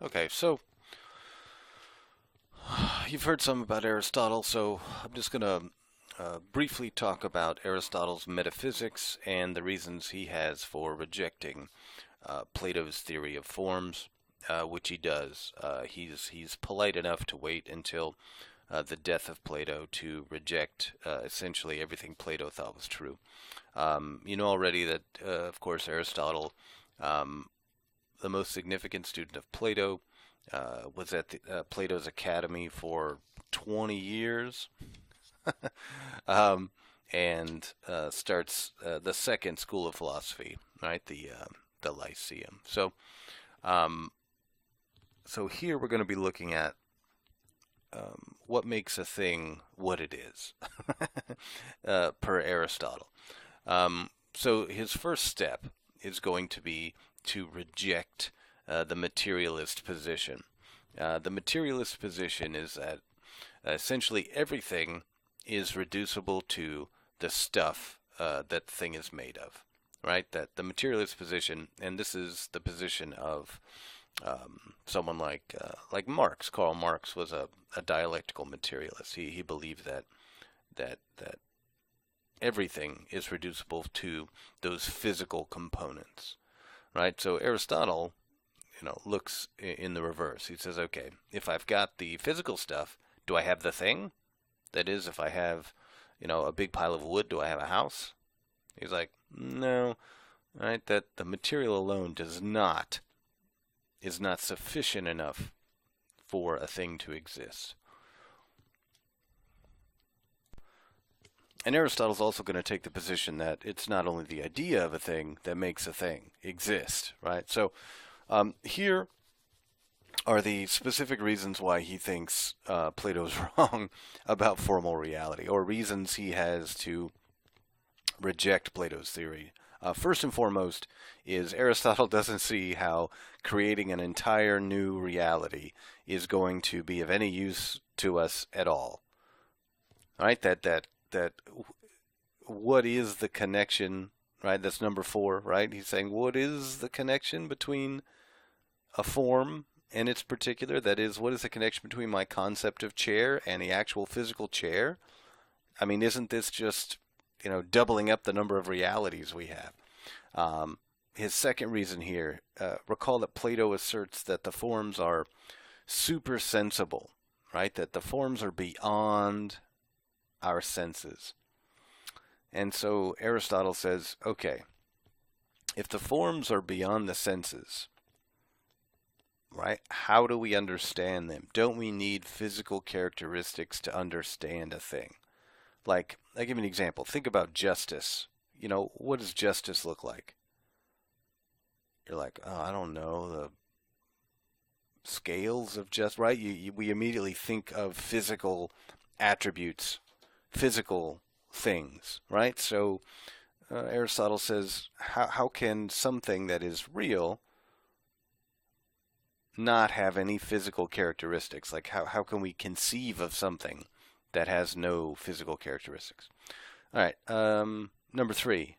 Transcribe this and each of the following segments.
Okay, so you've heard some about Aristotle, so I'm just going to briefly talk about Aristotle's metaphysics and the reasons he has for rejecting Plato's theory of forms, which he does. He's polite enough to wait until the death of Plato to reject essentially everything Plato thought was true. You know already that, of course, Aristotle, um, the most significant student of Plato, was at Plato's academy for 20 years, um, and starts the second school of philosophy, right? The Lyceum. Um, so here we're going to be looking at what makes a thing what it is, per Aristotle. So his first step is going to be to reject the materialist position. The materialist position is that essentially everything is reducible to the stuff that the thing is made of, right? That the materialist position, and this is the position of someone like Marx. Karl Marx was a dialectical materialist. He believed that everything is reducible to those physical components, right? So Aristotle, looks in the reverse. He says, okay, if I've got the physical stuff, do I have the thing? That is, if I have, a big pile of wood, do I have a house? He's like, no, right? That the material alone is not sufficient enough for a thing to exist. And Aristotle's also going to take the position that it's not only the idea of a thing that makes a thing exist, right? So here are the specific reasons why he thinks Plato's wrong about formal reality, or reasons he has to reject Plato's theory. First and foremost is Aristotle doesn't see how creating an entire new reality is going to be of any use to us at all. Right? That what is the connection, right? That's number 4, right? He's saying what is the connection between a form and its particular? That is, what is the connection between my concept of chair and the actual physical chair? I mean, isn't this just, doubling up the number of realities we have? His second reason here, recall that Plato asserts that the forms are supersensible, right? That the forms are beyond our senses. And so Aristotle says, okay, if the forms are beyond the senses, right, how do we understand them? Don't we need physical characteristics to understand a thing? Like, I give you an example. Think about justice. What does justice look like? You're like, oh, I don't know, the scales of just right. We immediately think of physical attributes, physical things, right? So Aristotle says, how can something that is real not have any physical characteristics? Like, how can we conceive of something that has no physical characteristics? All right, number 3,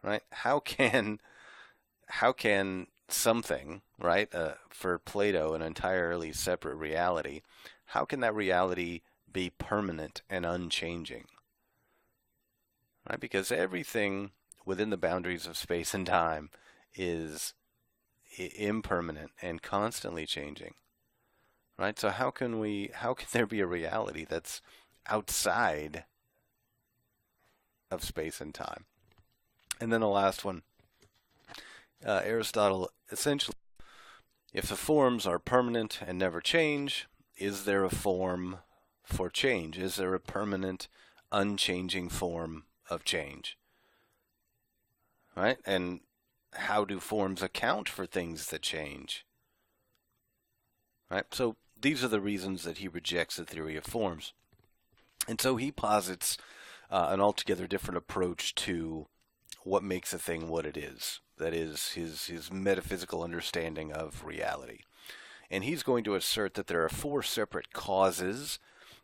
right? How can something, right, for Plato, an entirely separate reality, how can that reality be permanent and unchanging? Right? Because everything within the boundaries of space and time is impermanent and constantly changing. Right? So how can there be a reality that's outside of space and time? And then the last one, Aristotle essentially, if the forms are permanent and never change, is there a form for change? Is there a permanent, unchanging form of change? Right? And how do forms account for things that change? Right? So these are the reasons that he rejects the theory of forms. And so he posits an altogether different approach to what makes a thing what it is. That is his metaphysical understanding of reality. And he's going to assert that there are 4 separate causes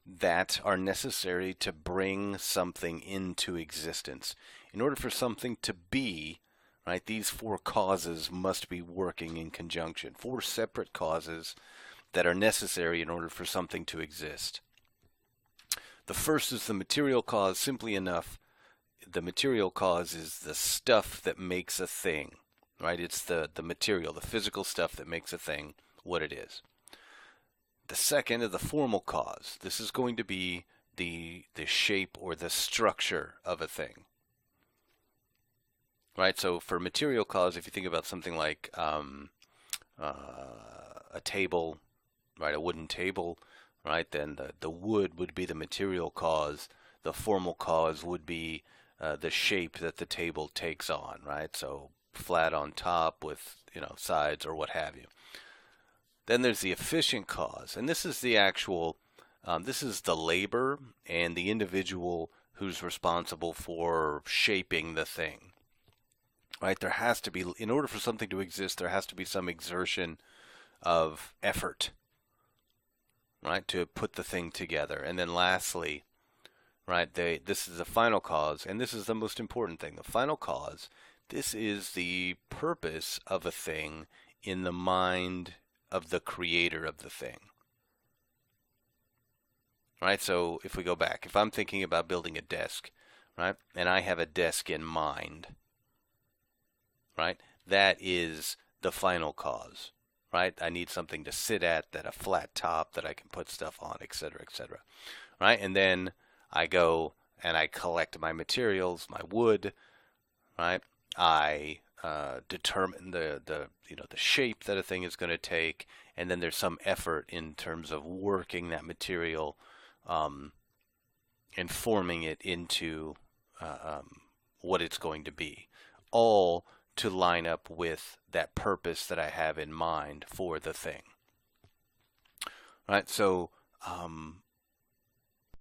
that are necessary to bring something into existence. In order for something to be, right? These four causes must be working in conjunction. Four separate causes that are necessary in order for something to exist. The first is the material cause. Simply enough, the material cause is the stuff that makes a thing, right? It's the material, the physical stuff that makes a thing what it is. The second is the formal cause. This is going to be the shape or the structure of a thing, right? So for material cause, if you think about something like a table, right, a wooden table, right, then the wood would be the material cause. The formal cause would be the shape that the table takes on, right? So flat on top with, sides or what have you. Then there's the efficient cause, and this is the actual, this is the labor and the individual who's responsible for shaping the thing, right? There has to be, in order for something to exist, there has to be some exertion of effort, right, to put the thing together. And then lastly, right, this is the final cause, and this is the most important thing. The final cause, this is the purpose of a thing in the mind of the creator of the thing. Right? So if we go back, if I'm thinking about building a desk, right, and I have a desk in mind, right, that is the final cause, right? I need something to sit at, that a flat top that I can put stuff on, etc., etc. Right? And then I go and I collect my materials, my wood, right? I determine the shape that a thing is going to take, and then there's some effort in terms of working that material and forming it into what it's going to be, all to line up with that purpose that I have in mind for the thing. Right? So